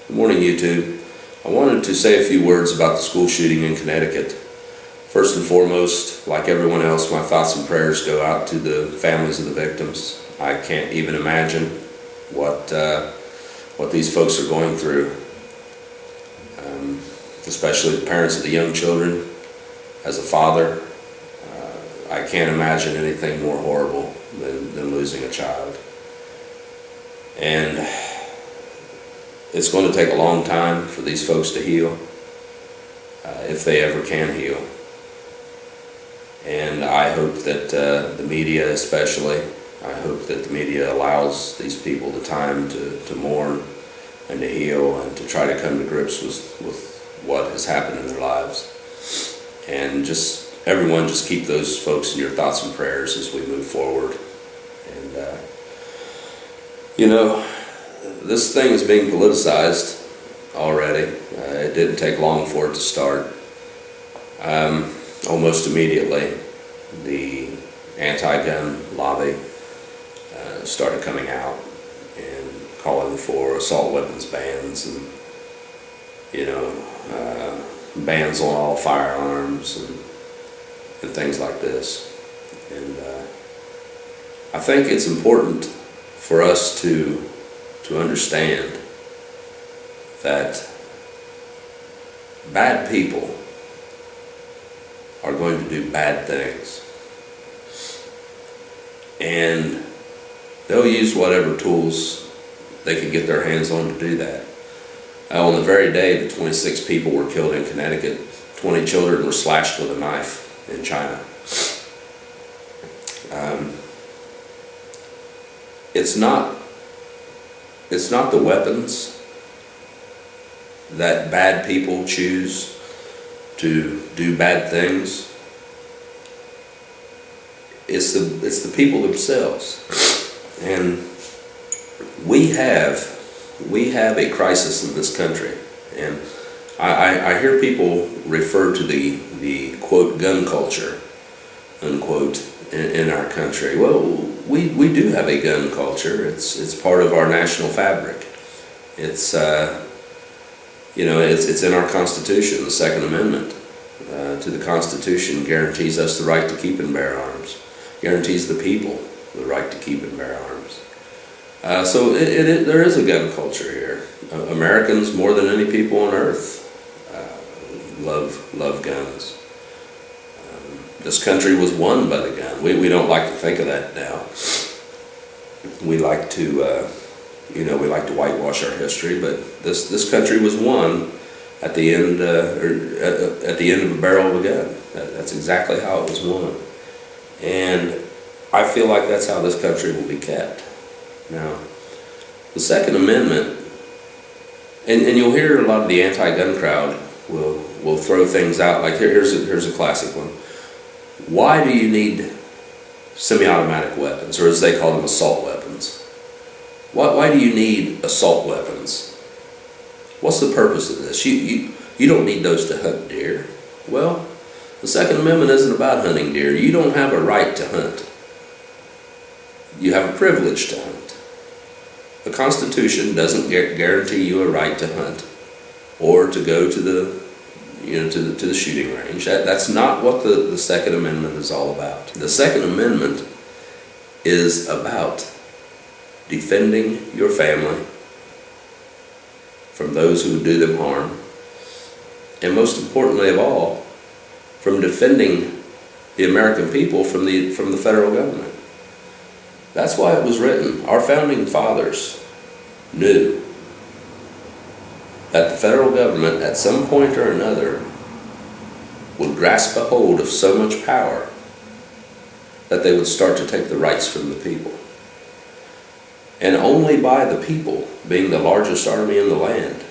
Good morning, YouTube. I wanted to say a few words about the school shooting in Connecticut. First and foremost, like everyone else, my thoughts and prayers go out to the families of the victims. I can't even imagine what these folks are going through, especially the parents of the young children. As a father, I can't imagine anything more horrible than losing a child. And it's going to take a long time for these folks to heal, if they ever can heal. And I hope that the media especially, I hope that the media allows these people the time to mourn and to heal and to try to come to grips with what has happened in their lives. And everyone just keep those folks in your thoughts and prayers as we move forward. And this thing is being politicized already. It didn't take long for it to start. Almost immediately, the anti-gun lobby started coming out and calling for assault weapons bans and, bans on all firearms and things like this. And I think it's important for us to understand that bad people are going to do bad things, and they'll use whatever tools they can get their hands on to do that. On the very day that 26 people were killed in Connecticut, 20 children were slashed with a knife in China. It's not the weapons that bad people choose to do bad things. It's the people themselves. And we have a crisis in this country. And I hear people refer to the quote gun culture, unquote, in our country. Well, we do have a gun culture. It's part of our national fabric. It's in our Constitution. The Second Amendment to the Constitution guarantees us the right to keep and bear arms, guarantees the people the right to keep and bear arms. So there is a gun culture here. Americans, more than any people on earth, love guns. This country was won by the gun. We don't like to think of that now. We like to whitewash our history, but this country was won at the end at the end of a barrel of a gun. That's exactly how it was won, and I feel like that's how this country will be kept. Now, the Second Amendment, and you'll hear a lot of the anti-gun crowd will throw things out like here's a classic one. Why do you need semi-automatic weapons, or as they call them, assault weapons? Why do you need assault weapons? What's the purpose of this? You don't need those to hunt deer. Well, the Second Amendment isn't about hunting deer. You don't have a right to hunt. You have a privilege to hunt. The Constitution doesn't guarantee you a right to hunt or to go to the shooting range. That's not what the Second Amendment is all about. The Second Amendment is about defending your family from those who would do them harm, and most importantly of all, from defending the American people from the federal government. That's why it was written. Our founding fathers knew that the federal government at some point or another would grasp a hold of so much power that they would start to take the rights from the people. And only by the people, being the largest army in the land,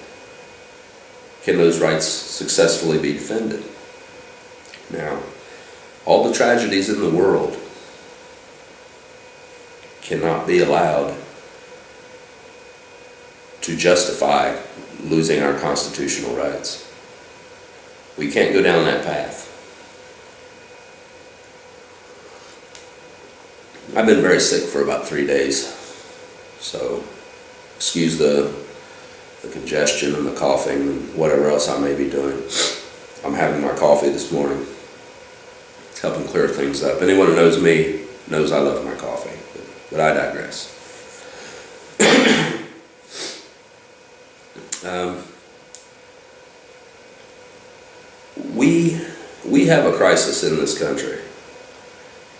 can those rights successfully be defended. Now, all the tragedies in the world cannot be allowed to justify losing our constitutional rights. We can't go down that path. I've been very sick for about 3 days, so excuse the the congestion and the coughing and whatever else I may be doing. I'm having my coffee this morning. It's helping clear things up. Anyone who knows me knows I love my coffee, but I digress. We have a crisis in this country,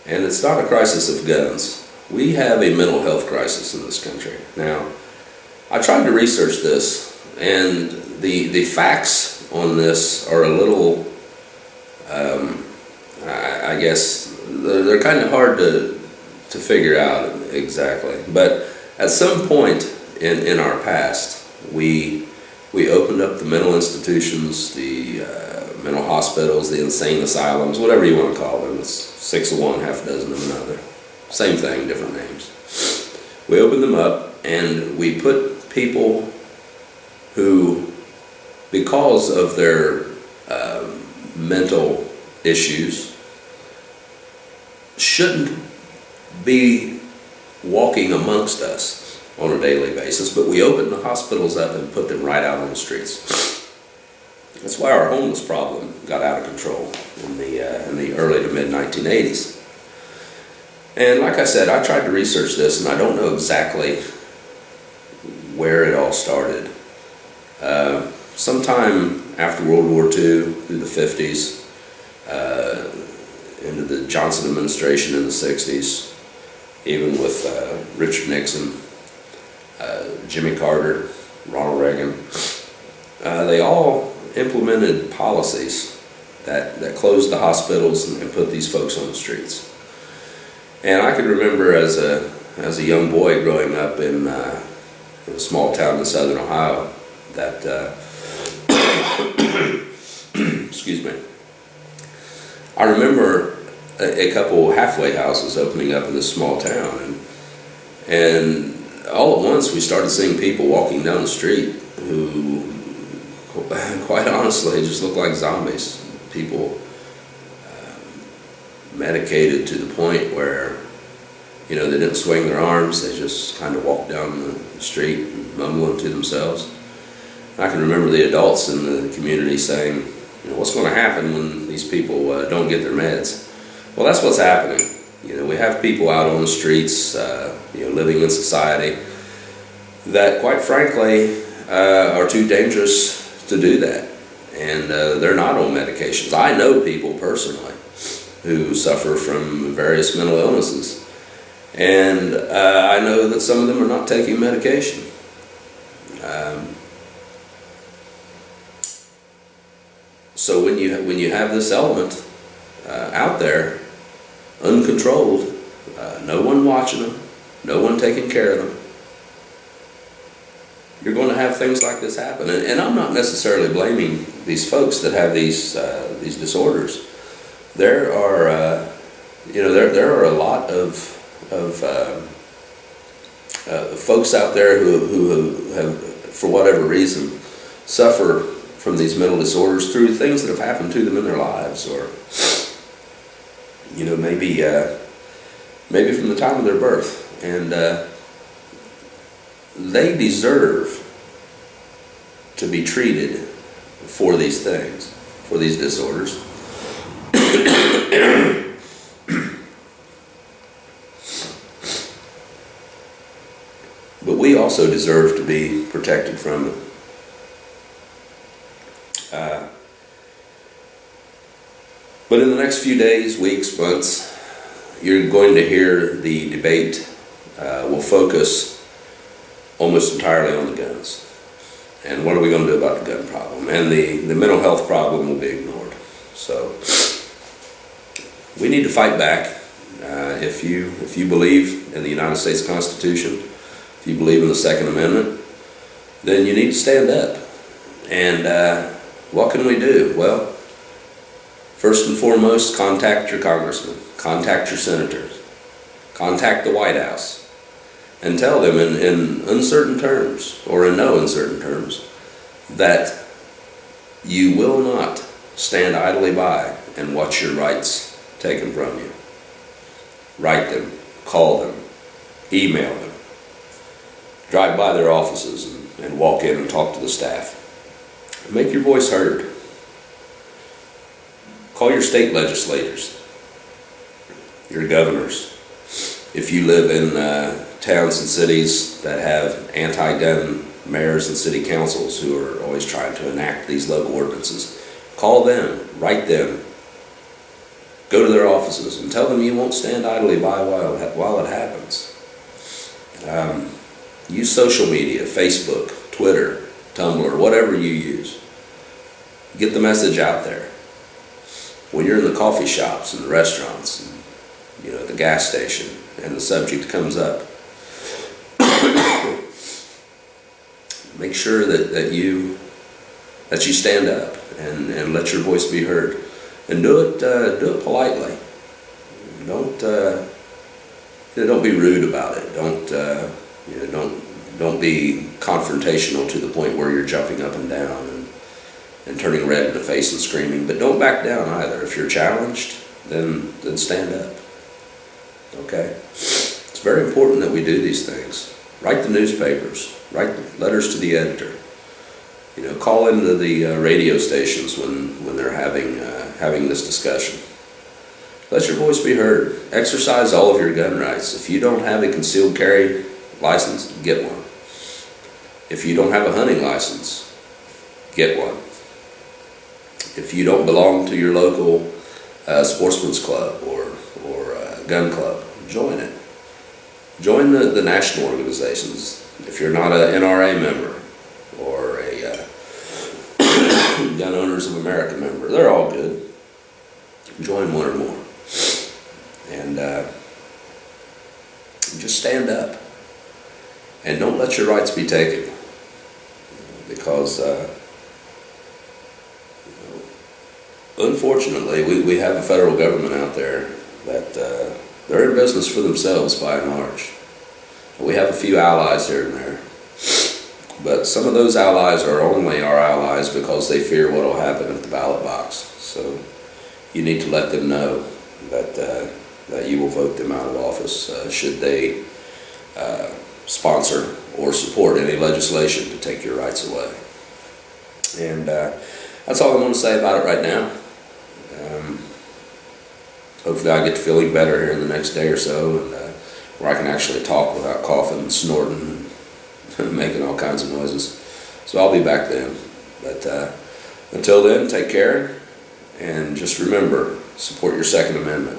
and it's not a crisis of guns. We have a mental health crisis in this country. Now, I tried to research this, and the facts on this are a little, I guess, they're kind of hard to figure out exactly. But at some point in our past, we opened up the mental institutions, the mental hospitals, the insane asylums, whatever you want to call them. It's 6 of one, half a dozen of another. Same thing, different names. We opened them up, and we put people who, because of their mental issues, shouldn't be walking amongst us on a daily basis, but we opened the hospitals up and put them right out on the streets. That's why our homeless problem got out of control in the early to mid 1980s. And like I said, I tried to research this, and I don't know exactly where it all started. Sometime after World War II, through the 50s, into the Johnson administration in the 60s, even with Richard Nixon, Jimmy Carter, Ronald Reagan, they all implemented policies that closed the hospitals and put these folks on the streets. And I can remember as a young boy growing up in a small town in southern Ohio that excuse me. I remember a couple halfway houses opening up in this small town, and all at once we started seeing people walking down the street who, quite honestly, just looked like zombies. People medicated to the point where, they didn't swing their arms, they just kind of walked down the street mumbling to themselves. I can remember the adults in the community saying, what's going to happen when these people don't get their meds? Well, that's what's happening. We have people out on the streets, living in society that, quite frankly, are too dangerous to do that. And they're not on medications. I know people personally who suffer from various mental illnesses. And I know that some of them are not taking medication. So when you have this element out there, uncontrolled, no one watching them, no one taking care of them, you're going to have things like this happen. And I'm not necessarily blaming these folks that have these disorders. There are there are a lot of folks out there who have, for whatever reason, suffer from these mental disorders through things that have happened to them in their lives, or maybe from the time of their birth, and they deserve to be treated for these things, for these disorders. But we also deserve to be protected from it. But in the next few days, weeks, months, you're going to hear the debate will focus almost entirely on the guns. And what are we going to do about the gun problem? And the mental health problem will be ignored. So we need to fight back. If you believe in the United States Constitution, if you believe in the Second Amendment, then you need to stand up. And what can we do? Well, first and foremost, contact your congressman, contact your senators, contact the White House, and tell them in uncertain terms, or in no uncertain terms, that you will not stand idly by and watch your rights taken from you. Write them, call them, email them. drive by their offices and walk in and talk to the staff. Make your voice heard. Call your state legislators, your governors. If you live in towns and cities that have anti-gun mayors and city councils who are always trying to enact these local ordinances, call them, write them, go to their offices and tell them you won't stand idly by while it happens. Use social media, Facebook, Twitter, Tumblr, whatever you use. Get the message out there. When you're in the coffee shops and the restaurants, and, the gas station, and the subject comes up, make sure that you stand up and let your voice be heard, and do it politely. Don't be rude about it. Don't be confrontational to the point where you're jumping up and down and turning red in the face and screaming. But don't back down either. If you're challenged, then stand up. Okay? It's very important that we do these things. Write the newspapers. Write letters to the editor. Call into the radio stations when they're having this discussion. Let your voice be heard. Exercise all of your gun rights. If you don't have a concealed carry license, get one. If you don't have a hunting license, get one. If you don't belong to your local sportsman's club or gun club, join it. Join the national organizations. If you're not an NRA member or a Gun Owners of America member, they're all good. Join one or more. And just stand up. And don't let your rights be taken. Because unfortunately, we have a federal government out there that they're in business for themselves by and large. We have a few allies here and there, but some of those allies are only our allies because they fear what will happen at the ballot box. So you need to let them know that you will vote them out of office should they sponsor or support any legislation to take your rights away. And that's all I want to say about it right now. Hopefully I get to feeling better here in the next day or so, and where I can actually talk without coughing and snorting and making all kinds of noises. So I'll be back then. But until then, take care, and just remember, support your Second Amendment.